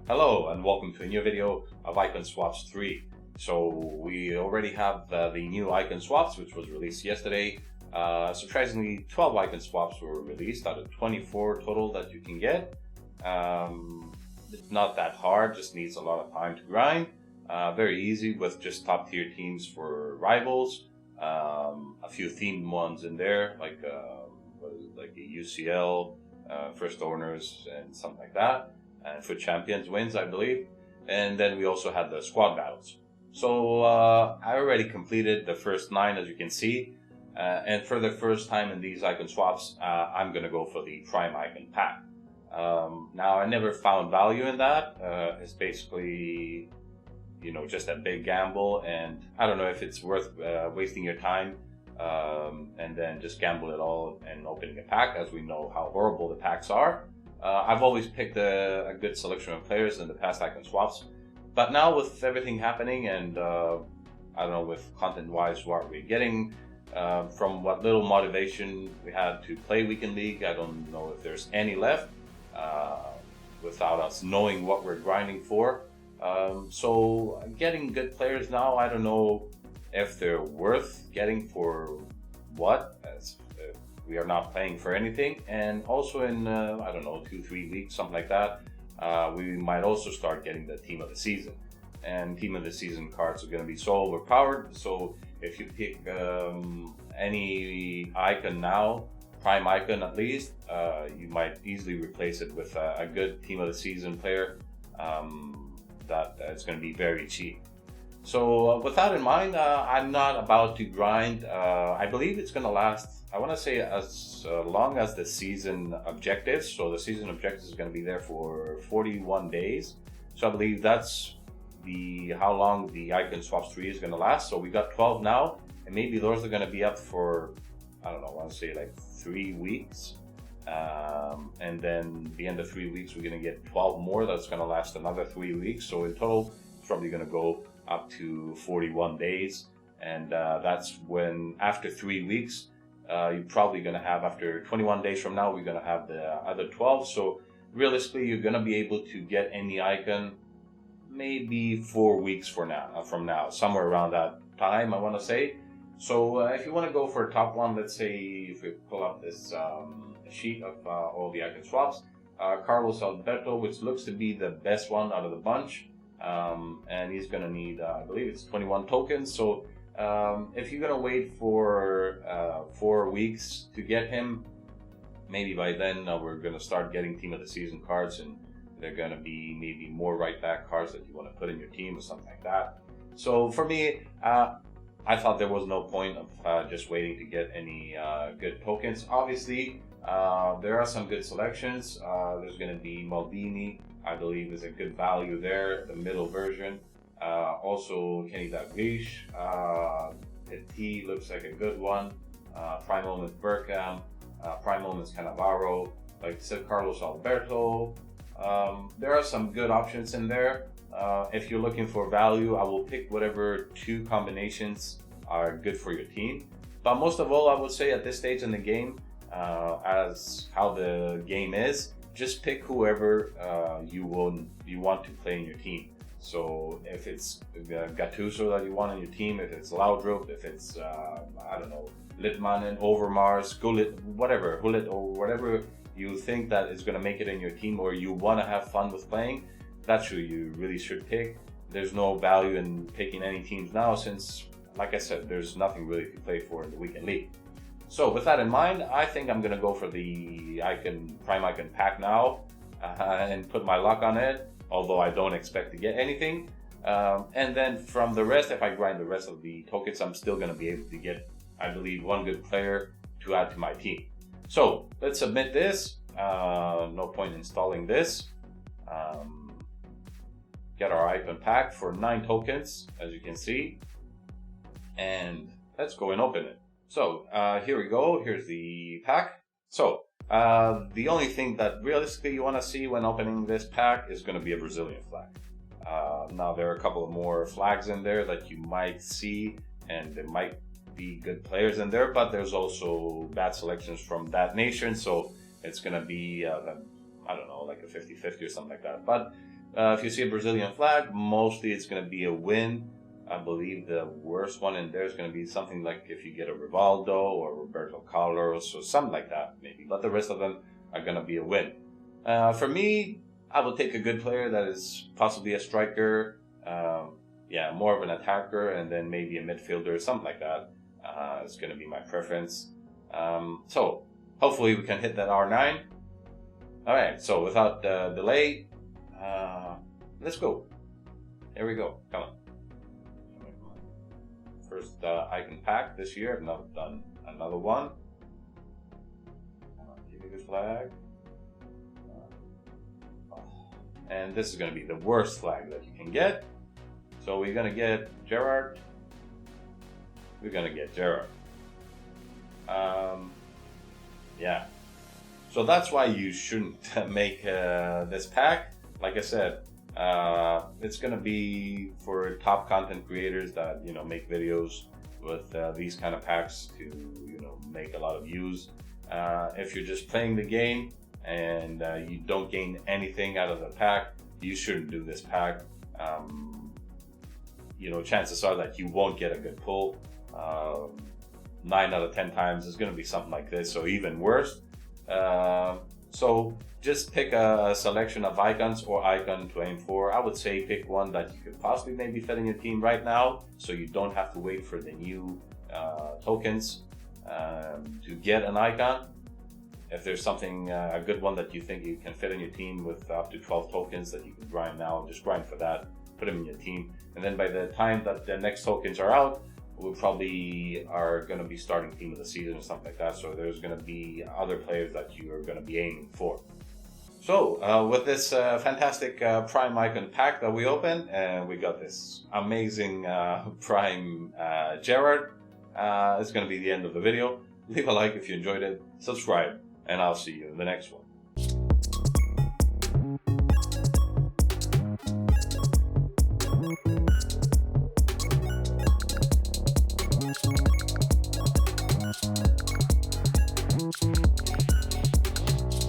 Hello and welcome to a new video of Icon Swaps 3. So we already have the new Icon Swaps, which was released yesterday. Surprisingly, 12 Icon Swaps were released out of 24 total that you can get. It's not that hard, just needs a lot of time to grind. Very easy with just top tier teams for rivals. A few themed ones in there, like a UCL, first owners and something like that. And for champions wins, I believe. And then we also had the squad battles. So I already completed the first 9, as you can see. And for the first time in these icon swaps, I'm going to go for the prime icon pack. Now, I never found value in that. It's basically, just a big gamble. And I don't know if it's worth wasting your time and then just gamble it all and opening a pack, as we know how horrible the packs are. I've always picked a good selection of players in the past icon swaps, but now with everything happening and I don't know, with content-wise, what we're getting from what little motivation we had to play Weekend League, I don't know if there's any left without us knowing what we're grinding for. So getting good players now, I don't know if they're worth getting for what, as we are not playing for anything. And also in, I don't know, 2-3 weeks, something like that, we might also start getting the team of the season. And team of the season cards are going to be so overpowered. So if you pick any icon now, prime icon at least, you might easily replace it with a good team of the season player that is going to be very cheap. So with that in mind, I'm not about to grind. I believe it's going to last, I want to say, as long as the season objectives. So the season objectives is going to be there for 41 days. So I believe that's how long the Icon Swaps 3 is going to last. So we got 12 now, and maybe those are going to be up for, I don't know, I want to say like 3 weeks. And then the end of 3 weeks, we're going to get 12 more. That's going to last another 3 weeks. So in total, it's probably going to go up to 41 days. And that's when, after 3 weeks, you're probably going to have, after 21 days from now, we're going to have the other 12. So realistically, you're going to be able to get any icon maybe 4 weeks from now, somewhere around that time, I want to say. So if you want to go for a top one, let's say if we pull up this sheet of all the icon swaps, Carlos Alberto, which looks to be the best one out of the bunch, and he's going to need, I believe it's 21 tokens. So if you're going to wait for 4 weeks to get him, maybe by then we're going to start getting team of the season cards, and they're going to be maybe more right back cards that you want to put in your team or something like that. So for me, I thought there was no point of just waiting to get any good tokens. Obviously, there are some good selections. There's going to be Maldini, I believe, is a good value there, the middle version. Also, Kenny Dalglish, Petit looks like a good one. Prime Moments Bergkamp, Prime Moments Cannavaro, like I said, Carlos Alberto. There are some good options in there. If you're looking for value, I will pick whatever 2 combinations are good for your team. But most of all, I would say at this stage in the game, as how the game is, just pick whoever you want to play in your team. So if it's Gattuso that you want in your team, if it's Laudrup, if it's I don't know, Litmanen, Overmars, Gullit, whatever, Hullet, or whatever you think that is going to make it in your team, or you want to have fun with playing, that's who you really should pick. There's no value in picking any teams now, since, like I said, there's nothing really to play for in the Weekend League. So with that in mind, I think I'm going to go for the prime icon pack now and put my luck on it, although I don't expect to get anything. And then from the rest, if I grind the rest of the tokens, I'm still going to be able to get, I believe, one good player to add to my team. So let's submit this. No point installing this. Get our icon pack for 9 tokens, as you can see, and let's go and open it. So here we go. Here's the pack. So the only thing that realistically you want to see when opening this pack is going to be a Brazilian flag. Now there are a couple of more flags in there that you might see, and there might be good players in there, but there's also bad selections from that nation, so it's going to be I don't know, like a 50-50 or something like that. But If you see a Brazilian flag, mostly it's going to be a win. I believe the worst one in there is going to be something like if you get a Rivaldo or Roberto Carlos or something like that, maybe. But the rest of them are going to be a win. For me, I will take a good player that is possibly a striker, more of an attacker, and then maybe a midfielder, something like that. It's going to be my preference. So hopefully we can hit that R9. All right, so without delay, let's go. Here we go. Come on. First icon pack this year. I've not done another one. Give me the flag. And this is going to be the worst flag that you can get. So we're going to get Gerrard. We're going to get Gerrard. Yeah. So that's why you shouldn't make this pack. Like I said, it's going to be for top content creators that, make videos with these kind of packs to, make a lot of views. If you're just playing the game and you don't gain anything out of the pack, you shouldn't do this pack. Chances are that you won't get a good pull. 9 out of 10 times is going to be something like this, or even worse. So just pick a selection of icons or icon to aim for. I would say pick one that you could possibly maybe fit in your team right now, so you don't have to wait for the new tokens to get an icon. If there's something, a good one that you think you can fit in your team with up to 12 tokens that you can grind now, just grind for that, put them in your team. And then by the time that the next tokens are out, we probably are going to be starting team of the season or something like that. So there's going to be other players that you are going to be aiming for. So with this fantastic Prime Icon pack that we opened, and we got this amazing Prime Gerrard, it's going to be the end of the video. Leave a like if you enjoyed it, subscribe, and I'll see you in the next one.